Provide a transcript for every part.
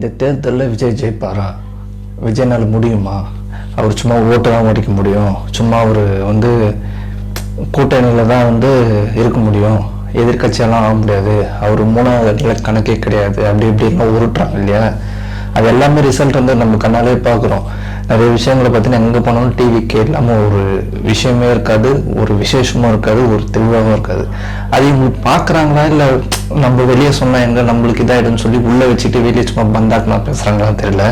இந்த தேர்தலில் விஜய் ஜெயிப்பாரா? விஜய்னால முடியுமா? அவர் சும்மா ஓட்டு தான் ஓடிக்க முடியும், சும்மா அவர் கூட்டணியில் தான் இருக்க முடியும், எதிர்கட்சியெல்லாம் ஆக முடியாது, அவர் மூணாவது இடத்துல கணக்கே கிடையாது, அப்படி இப்படிலாம் உருட்டுறாங்க இல்லையா? அது எல்லாமே ரிசல்ட் நம்ம கண்ணாலே பார்க்குறோம். நிறைய விஷயங்களை பார்த்தீங்கன்னா எங்கே போனாலும் டிவிக்கு இல்லாமல் ஒரு விஷயமே இருக்காது, ஒரு விசேஷமும் இருக்காது, ஒரு தெளிவாகவும் இருக்காது. அது இவங்க பார்க்குறாங்களா இல்லை நம்ம வெளியே சொன்னால் எங்கே நம்மளுக்கு இதாகிடும்னு சொல்லி உள்ளே வச்சுட்டு வெளியே சும்மா பந்தாக்கெலாம் பேசுகிறாங்களான்னு தெரியல.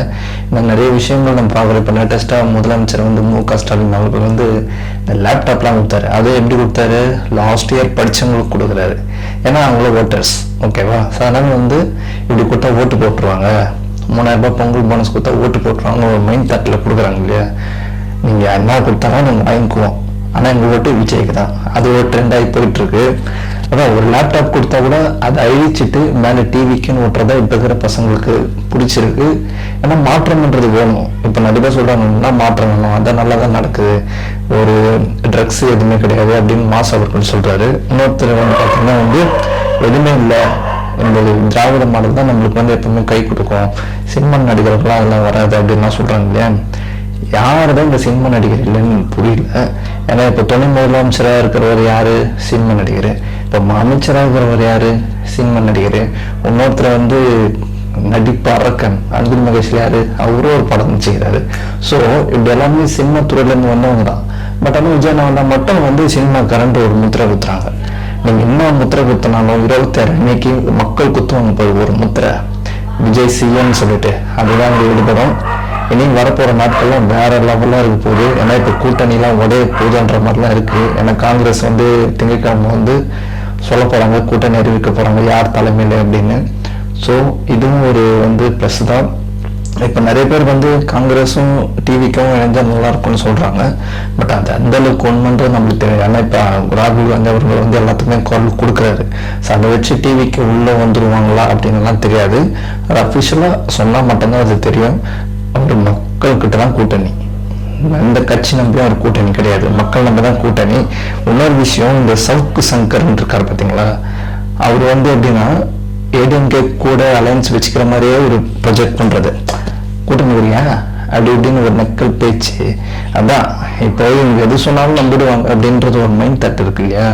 இந்த நிறைய விஷயங்கள் நம்ம பார்க்குறோம். இப்போ லேட்டஸ்ட்டாக முதலமைச்சர் மு.க. ஸ்டாலின் அவர்கள் இந்த லேப்டாப்லாம் கொடுத்தாரு. அது எப்படி கொடுத்தாரு? லாஸ்ட் இயர் படித்தவங்களுக்கு கொடுக்குறாரு. ஏன்னா அவங்கள ஓட்டர்ஸ், ஓகேவா? ஸோ அதனால் இப்படி கொடுத்தா ஓட்டு போட்டுருவாங்க, 3000 ரூபாய் பொங்கல் போனஸ் கொடுத்தா ஓட்டு போட்டுருவாங்க, ஒரு மைண்ட் தாட்டில் கொடுக்குறாங்க இல்லையா? நீங்கள் என்ன கொடுத்தாலும் நாங்கள் வாங்கிக்குவோம், ஆனால் எங்கள் ஓட்டு விஜய்க்கு தான். அது ஒரு ட்ரெண்டாகி போயிட்டுருக்கு. அதான் ஒரு லேப்டாப் கொடுத்தா கூட அதை அழிச்சிட்டு மேலே டிவிக்குன்னு ஓட்டுறதா இப்போ இருக்கிற பசங்களுக்கு பிடிச்சிருக்கு. ஏன்னா மாற்றம்ன்றது வேணும். இப்போ நிறைய பேர் சொல்கிறாங்கன்னா மாற்றம் வேணும், அதான் நல்லா தான் நடக்குது, ஒரு ட்ரக்ஸ் எதுவுமே கிடையாது அப்படின்னு மாஸ் அவர்கள் சொல்கிறாரு. இன்னொருத்தர் பார்த்தீங்கன்னா எதுவுமே இல்லை, இந்த திராவிட மாடல் தான் நம்மளுக்கு எப்பவுமே கை கொடுக்கும், சினிமா நடிகர்கள்லாம் அதெல்லாம் வராது அப்படின்லாம் சொல்கிறாங்க இல்லையா? யார் தான் இந்த சினிமா நடிகர் இல்லைன்னு புரியல. ஏன்னா இப்போ துணை முதலமைச்சராக இருக்கிறவர் யார்? சினிமா நடிகர். இப்போ அமைச்சராக இருக்கிறவர் யார்? சினிமா நடிகர். இன்னொருத்தர் நடிப்பு அரக்கன் அன்பில் மகேஷில் யார்? அவரும் ஒரு படம் வச்சுக்கிறாரு. ஸோ இப்படி எல்லாமே சினிமா துறையிலேருந்து வந்தவங்க தான். பட் ஆனால் விஜய் வந்தால் மட்டும் சினிமா கரண்ட் ஒரு முத்திரை குத்துறாங்க. நீங்கள் இன்னும் முத்திரை குத்தினாலும் 26 அன்னைக்கு மக்கள் குத்துவாங்க போய் ஒரு முத்திரை, விஜய் சிஎம்னு சொல்லிட்டு. அதுதான் ஈடுபடும். இனி வரப்போகிற நாட்கள்லாம் வேற லெவலாக இருக்க போகுது. ஏன்னா இப்போ கூட்டணிலாம் உடைய போதுன்ற மாதிரிலாம் இருக்குது. ஏன்னா காங்கிரஸ் திங்கட்கிழமை சொல்ல போகிறாங்க, கூட்டணி அறிவிக்க போகிறாங்க யார் தலைமையில் அப்படின்னு. ஸோ இதுவும் ஒரு ப்ளஸ் தான். இப்போ நிறைய பேர் காங்கிரஸும் டிவிக்கும் இணைஞ்சால் நல்லா இருக்கும்னு சொல்கிறாங்க. பட் அது அந்த அளவுக்கு ஒன்றுன்றது நம்மளுக்கு தெரியும். ஏன்னா இப்போ ராகுல் காந்தி அவர்கள் எல்லாத்துக்குமே குரல் கொடுக்குறாரு. ஸோ அதை வச்சு டிவிக்கு உள்ளே வந்துடுவாங்களா அப்படின்லாம் தெரியாது. அது அஃபிஷியலாக சொன்னால் மட்டும்தான் அது தெரியும். அவர் மக்கள்கிட்ட தான் கூட்டணி, எந்த கட்சி நம்பியும் அவர் கூட்டணி கிடையாது, மக்கள் நம்ப தான் கூட்டணி. இன்னொரு விஷயம், இந்த சவுக்கு சங்கர்ன்னு இருக்கார் பார்த்தீங்களா, அவர் எப்படின்னா ஏடிஎம்கே கூட அலையன்ஸ் வச்சுக்கிற மாதிரியே ஒரு ப்ரொஜெக்ட் பண்ணுறது, கூட்டணி வரியா அப்படி இப்படின்னு ஒரு நக்கல் பேச்சு. அதான் இப்போ இவங்க எது சொன்னாலும் நம்பிடுவாங்க அப்படின்றது ஒரு மைண்ட் தாட் இருக்கு இல்லையா?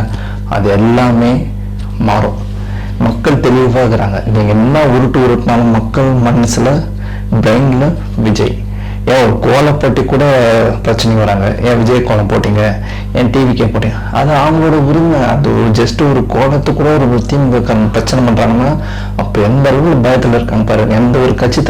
அது எல்லாமே மாறும். மக்கள் தெளிவாகிறாங்க. நீங்கள் என்ன உருட்டினாலும் மக்கள் மனசில் பிரெயினில் விஜய். ஏன் ஒரு கோலப்பட்டி கூட பிரச்சனை வராங்க, ஏன் விஜய் கோலம் போட்டீங்க, ஏன் டிவிக்கே போட்டீங்க, அது அவங்களோட உரிமை. அது ஜஸ்ட் ஒரு கோலத்தை கூட ஒரு திமுக பிரச்சனை பண்ணுறாங்கன்னா அப்போ எந்த அளவுக்கு பயத்தில் இருக்காங்க பாருங்க. எந்த ஒரு கட்சி